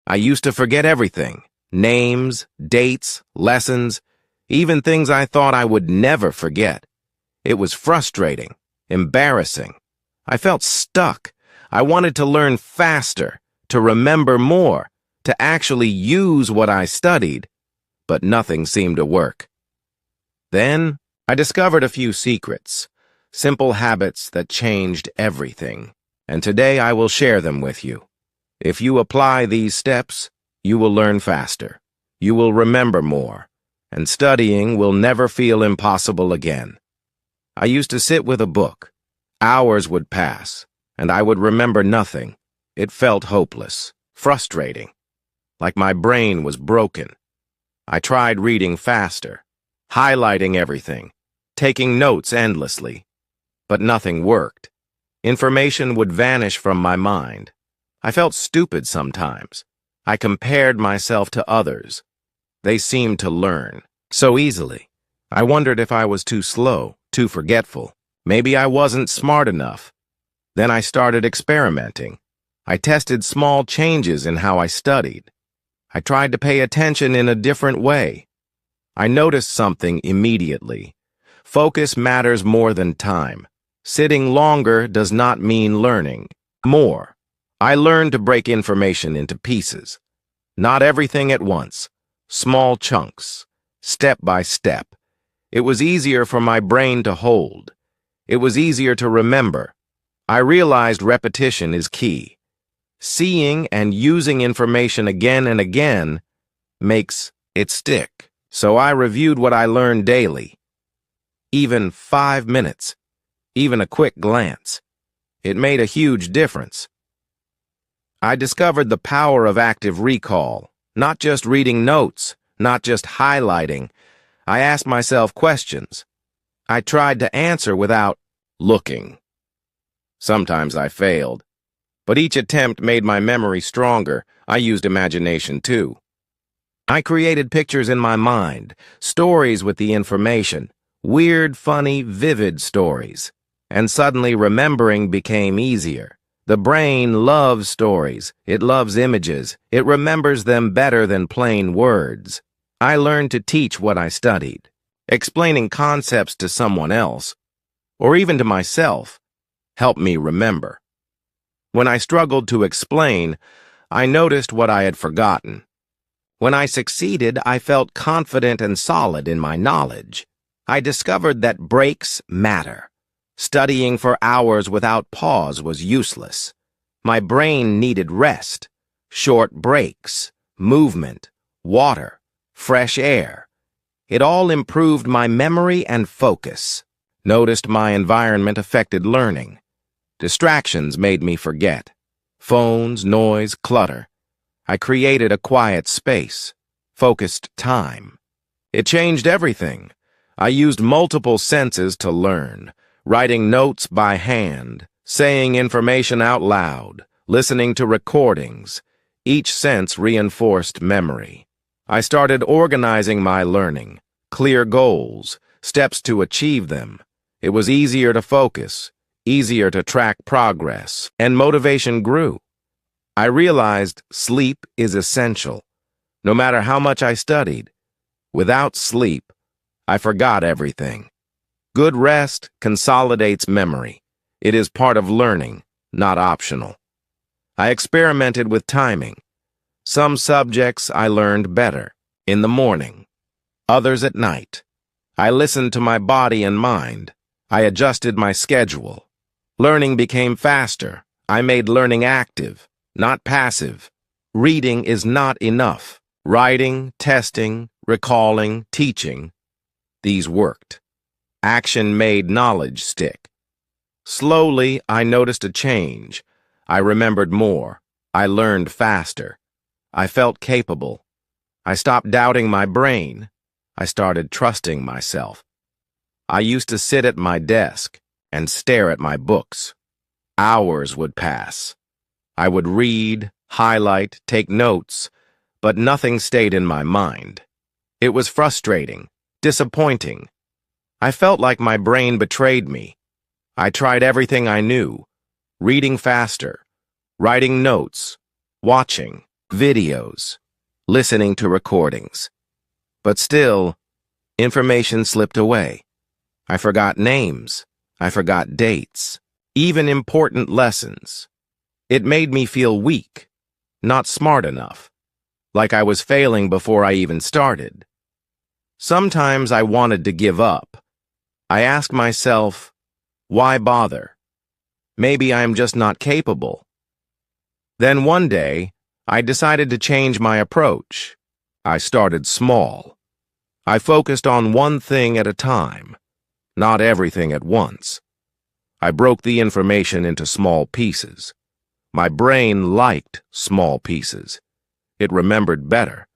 I used to forget everything. Names, dates, lessons, even things I thought I would never forget. It was frustrating, embarrassing. I felt stuck. I wanted to learn faster, to remember more, to actually use what I studied, but nothing seemed to work. Then, I discovered a few secrets, simple habits that changed everything, and today I will share them with you. If you apply these steps, you will learn faster, you will remember more, and studying will never feel impossible again. I used to sit with a book. Hours would pass, and I would remember nothing. It felt hopeless, frustrating, like my brain was broken. I tried reading faster, highlighting everything, taking notes endlessly, but nothing worked. Information would vanish from my mind. I felt stupid sometimes. I compared myself to others. They seemed to learn so easily. I wondered if I was too slow, too forgetful. Maybe I wasn't smart enough. Then I started experimenting. I tested small changes in how I studied. I tried to pay attention in a different way. I noticed something immediately. Focus matters more than time. Sitting longer does not mean learning more. I learned to break information into pieces. Not everything at once. Small chunks. Step by step. It was easier for my brain to hold. It was easier to remember. I realized repetition is key. Seeing and using information again and again makes it stick. So I reviewed what I learned daily. Even 5 minutes. Even a quick glance. It made a huge difference. I discovered the power of active recall, not just reading notes, not just highlighting. I asked myself questions. I tried to answer without looking. Sometimes I failed, but each attempt made my memory stronger. I used imagination too. I created pictures in my mind, stories with the information, weird, funny, vivid stories. And suddenly remembering became easier. The brain loves stories. It loves images. It remembers them better than plain words. I learned to teach what I studied. Explaining concepts to someone else, or even to myself, helped me remember. When I struggled to explain, I noticed what I had forgotten. When I succeeded, I felt confident and solid in my knowledge. I discovered that breaks matter. Studying for hours without pause was useless. My brain needed rest, short breaks, movement, water, fresh air. It all improved my memory and focus. Noticed my environment affected learning. Distractions made me forget. Phones, noise, clutter. I created a quiet space, focused time. It changed everything. I used multiple senses to learn. Writing notes by hand, saying information out loud, listening to recordings. Each sense reinforced memory. I started organizing my learning, clear goals, steps to achieve them. It was easier to focus, easier to track progress, and motivation grew. I realized sleep is essential. No matter how much I studied, without sleep, I forgot everything. Good rest consolidates memory. It is part of learning, not optional. I experimented with timing. Some subjects I learned better in the morning, others at night. I listened to my body and mind. I adjusted my schedule. Learning became faster. I made learning active, not passive. Reading is not enough. Writing, testing, recalling, teaching, these worked. Action made knowledge stick. Slowly, I noticed a change. I remembered more. I learned faster. I felt capable. I stopped doubting my brain. I started trusting myself. I used to sit at my desk and stare at my books. Hours would pass. I would read, highlight, take notes, but nothing stayed in my mind. It was frustrating, disappointing. I felt like my brain betrayed me. I tried everything I knew, reading faster, writing notes, watching, videos, listening to recordings. But still, information slipped away. I forgot names. I forgot dates. Even important lessons. It made me feel weak, not smart enough, like I was failing before I even started. Sometimes I wanted to give up. I asked myself, why bother? Maybe I'm just not capable. Then one day, I decided to change my approach. I started small. I focused on one thing at a time, not everything at once. I broke the information into small pieces. My brain liked small pieces. It remembered better.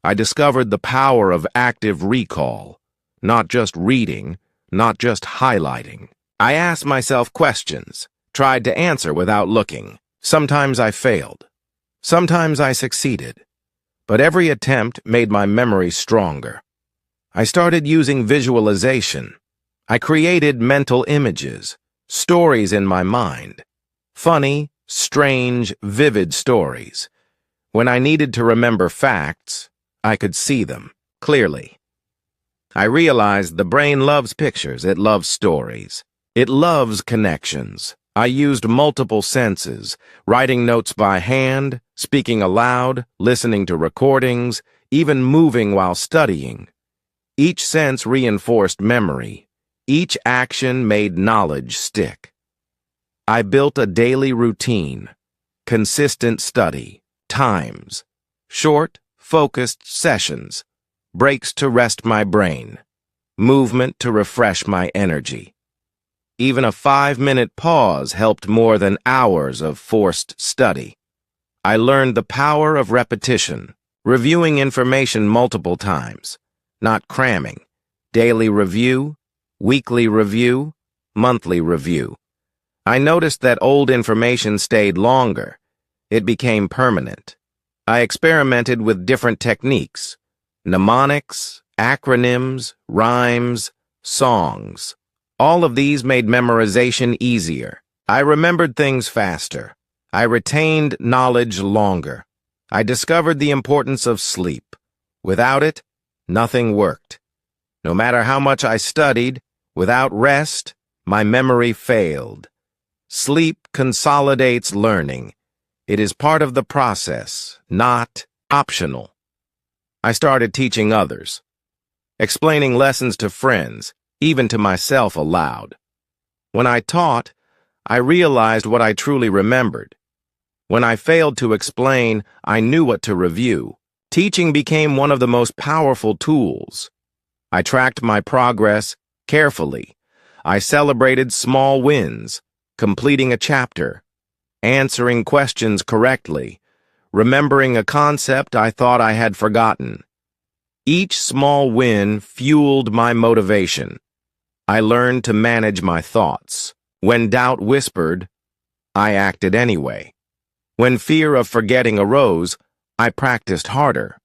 I discovered the power of active recall, not just reading, not just highlighting. I asked myself questions, tried to answer without looking. Sometimes I failed. Sometimes I succeeded. But every attempt made my memory stronger. I started using visualization. I created mental images, stories in my mind. Funny, strange, vivid stories. When I needed to remember facts, I could see them clearly. I realized the brain loves pictures, it loves stories. It loves connections. I used multiple senses, writing notes by hand, speaking aloud, listening to recordings, even moving while studying. Each sense reinforced memory. Each action made knowledge stick. I built a daily routine, consistent study, times, short, focused sessions, breaks to rest my brain, movement to refresh my energy. Even a 5-minute pause helped more than hours of forced study. I learned the power of repetition, reviewing information multiple times, not cramming. Daily review, weekly review, monthly review. I noticed that old information stayed longer. It became permanent. I experimented with different techniques, mnemonics, acronyms, rhymes, songs. All of these made memorization easier. I remembered things faster. I retained knowledge longer. I discovered the importance of sleep. Without it, nothing worked. No matter how much I studied, without rest, my memory failed. Sleep consolidates learning. It is part of the process, not optional. I started teaching others, explaining lessons to friends, even to myself aloud. When I taught, I realized what I truly remembered. When I failed to explain, I knew what to review. Teaching became one of the most powerful tools. I tracked my progress carefully. I celebrated small wins, completing a chapter, answering questions correctly, remembering a concept I thought I had forgotten. Each small win fueled my motivation. I learned to manage my thoughts. When doubt whispered, I acted anyway. When fear of forgetting arose, I practiced harder.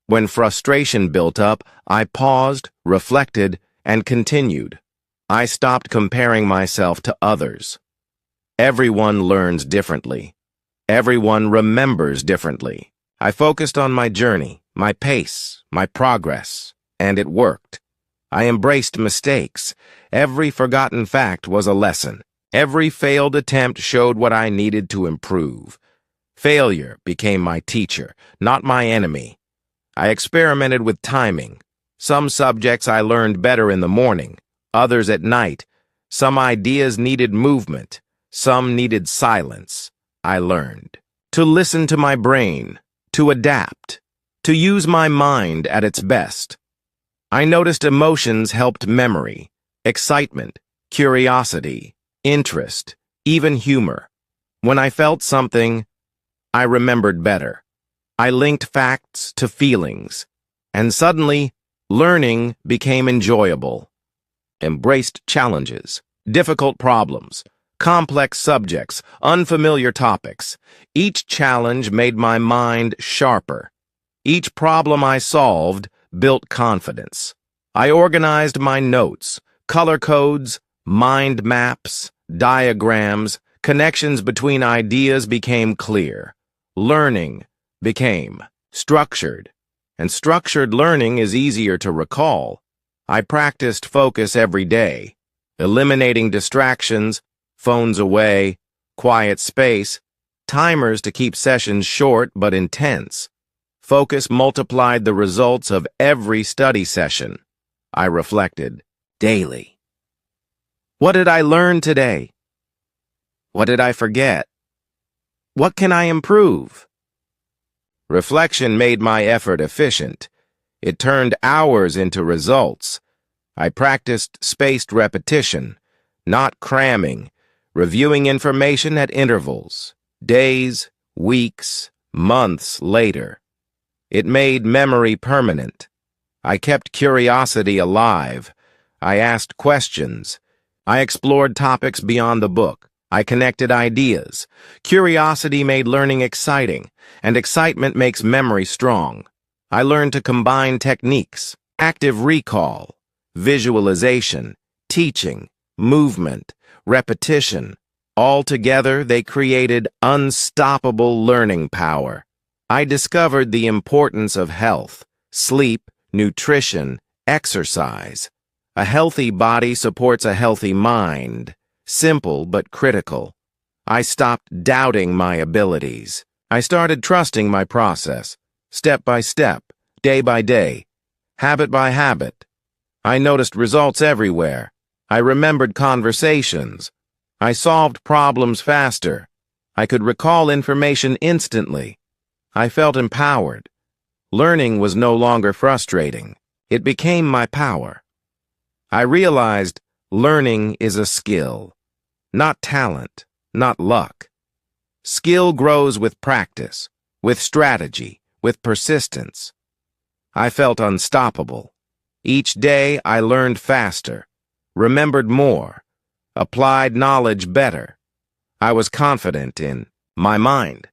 When frustration built up, I paused, reflected, and continued. I stopped comparing myself to others. Everyone learns differently. Everyone remembers differently. I focused on my journey, my pace, my progress, and it worked. I embraced mistakes. Every forgotten fact was a lesson. Every failed attempt showed what I needed to improve. Failure became my teacher, not my enemy. I experimented with timing. Some subjects I learned better in the morning, others at night. Some ideas needed movement. Some needed silence. I learned to listen to my brain, to adapt, to use my mind at its best. I noticed emotions helped memory, excitement, curiosity, interest, even humor. When I felt something, I remembered better. I linked facts to feelings, and suddenly, learning became enjoyable. Embraced challenges, difficult problems, complex subjects, unfamiliar topics. Each challenge made my mind sharper. Each problem I solved built confidence. I organized my notes, color codes, mind maps, diagrams. Connections between ideas became clear. Learning became structured, and structured learning is easier to recall. I practiced focus every day, eliminating distractions, phones away, quiet space, timers to keep sessions short but intense. Focus multiplied the results of every study session. I reflected daily. What did I learn today? What did I forget? What can I improve? Reflection made my effort efficient. It turned hours into results. I practiced spaced repetition, not cramming, reviewing information at intervals, days, weeks, months later. It made memory permanent. I kept curiosity alive. I asked questions. I explored topics beyond the book. I connected ideas. Curiosity made learning exciting, and excitement makes memory strong. I learned to combine techniques, active recall, visualization, teaching, movement, repetition. All together, they created unstoppable learning power. I discovered the importance of health, sleep, nutrition, exercise. A healthy body supports a healthy mind. Simple but critical. I stopped doubting my abilities. I started trusting my process, step by step, day by day, habit by habit. I noticed results everywhere. I remembered conversations. I solved problems faster. I could recall information instantly. I felt empowered. Learning was no longer frustrating. It became my power. I realized learning is a skill, not talent, not luck. Skill grows with practice, with strategy, with persistence. I felt unstoppable. Each day I learned faster, remembered more, applied knowledge better. I was confident in my mind.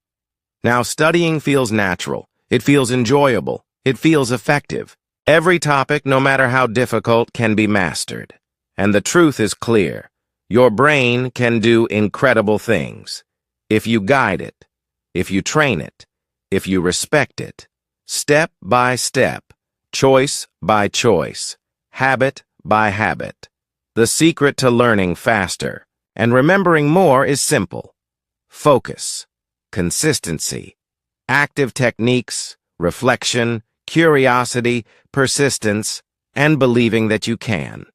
Now studying feels natural. It feels enjoyable. It feels effective. Every topic, no matter how difficult, can be mastered. And the truth is clear. Your brain can do incredible things if you guide it, if you train it, if you respect it. Step by step, choice by choice, habit by habit. The secret to learning faster and remembering more is simple. Focus, consistency, active techniques, reflection, curiosity, persistence, and believing that you can.